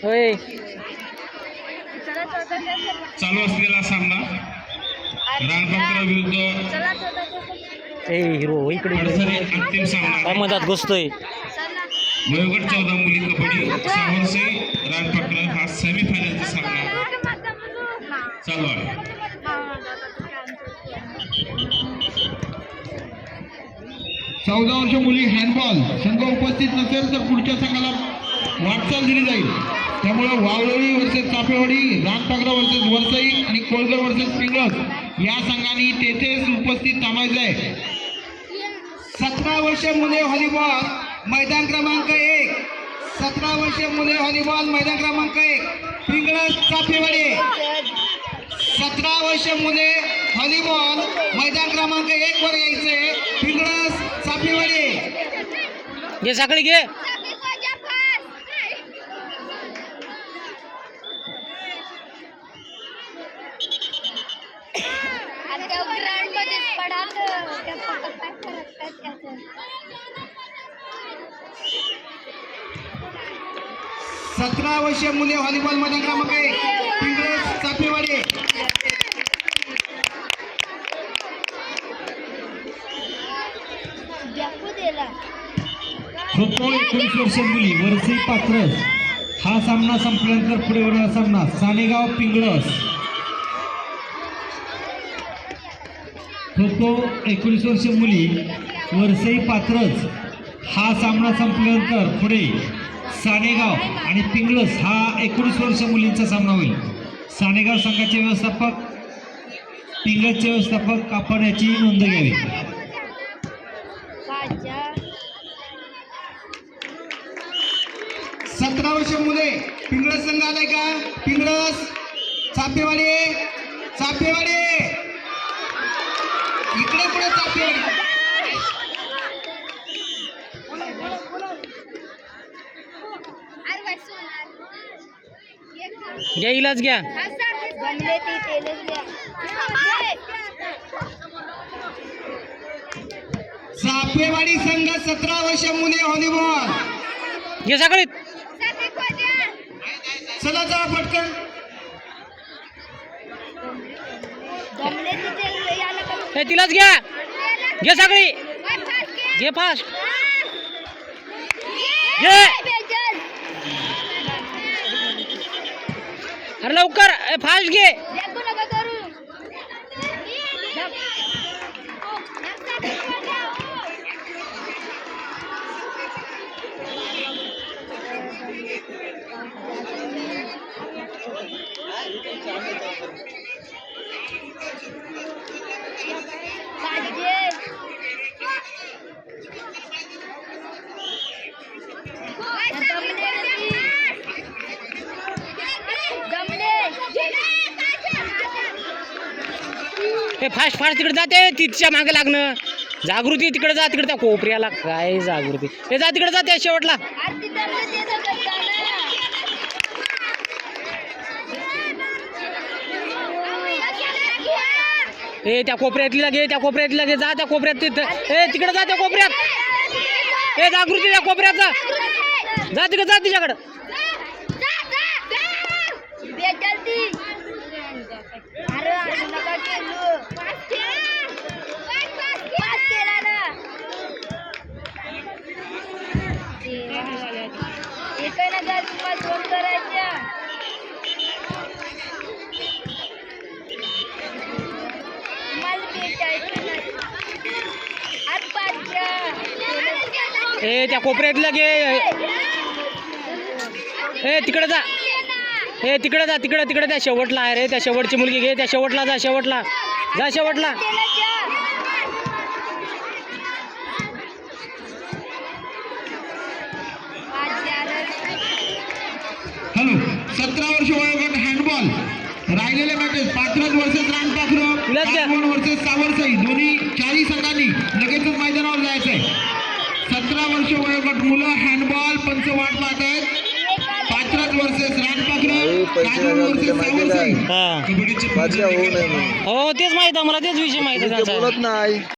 होय चालू असलेला सामना रानपाखरा विरुद्ध हिरो इकडे अंतिम सामना मधात घुसतोय. वयोगट 14 मुली कबड्डी सावरसई रानपाखरा हा सेमीफायनलचा सामना चालू आहे. 14 वर्ष मुली हँडबॉल संघ उपस्थित नसेल तर पुढच्या संघाला वाटचाल दिली जाईल. त्यामुळे वावळी वर्सेस चापेवाडी, रानपाखरा वर्सेस वरसई आणि कोळगर वर्सेस पिंगळस या संघांनी तेथेच उपस्थित थांबायचं आहे. 17 वर्ष मुले व्हॉलीबॉल मैदान क्रमांक 1. 17 वर्ष मुले व्हॉलीबॉल मैदान क्रमांक 1 पिंगळस चापेवाडी. 17 वर्ष मुले व्हॉलीबॉल मैदान क्रमांक 1 वर यायचे पिंगळस चापेवाडी. घे साखळी घे. सतरा वर्ष मुले व्हॉलीबॉल मैदान क्रमांक 1 पिंगळस चापेवाडी. खो खो 19 वर्ष मुली वरसई पात्रस हा सामना संपल्यानंतर पुढे होणारा सामना सानेगाव पिंगळस. खो खो 19 वर्ष मुली वरसई पात्रस हा सामना संपल्यानंतर पुढे सानेगाव आणि पिंगळस हा 19 वर्ष मुलींचा सामना होईल. सानेगाव संघाचे व्यवस्थापक, पिंगळसचे व्यवस्थापक आपण याची नोंद घ्यावी. 17 वर्ष मुले पिंगळस संघ आलाय का? पिंगळस चापेवाडी. चापेवाडी इकडे पुढे चापेवाडी. घ्या इलाज घ्या. चापेवाडी संघ 17 वर्ष मुले व्हॉलीबॉल. घे साखळीत. चला जा पटकन. तिलाच घ्या. घे साखळी. घे फास्ट. घे. अरे लवकर फास्ट घे. फास्ट फास्ट तिकडे जाते. तिच्या मागे लागणं. जागृती तिकडे जा. तिकडे त्या कोपऱ्याला काय जागृती. ते जा तिकडे जा त्या शेवटला. ए त्या कोपऱ्यातली लागे. त्या कोपऱ्यातली लागे. जा त्या कोपऱ्यात. तिकडे जा त्या कोपऱ्यात. जागृती त्या कोपऱ्यात जा. जा तिकडे जा तिच्याकडं. त्या कोपऱ्यातला घे. तिकडे जा. तिकडे जा. तिकडे त्या शेवटला आहे रे. त्या शेवटची मुलगी घे. त्या शेवटला जा. शेवटला जा. शेवटला. हॅलो. 17 वर्ष वयोगट हँडबॉल राहिलेले मॅचेस पात्रस वर्सेस रानपाखरं वर्सेस सावरसई दोन्ही चारही संघांनी लगेचच मैदानावर जायचं आहे. 17 वर्ष वयोगट मुलं हँडबॉल पंच वाट पाहत आहेत. पात्रस वर्सेस रानपाखरं, काजोल वर्सेस सावरसई. हो तेच माहित आहे मला. तेच विषय माहित आहे.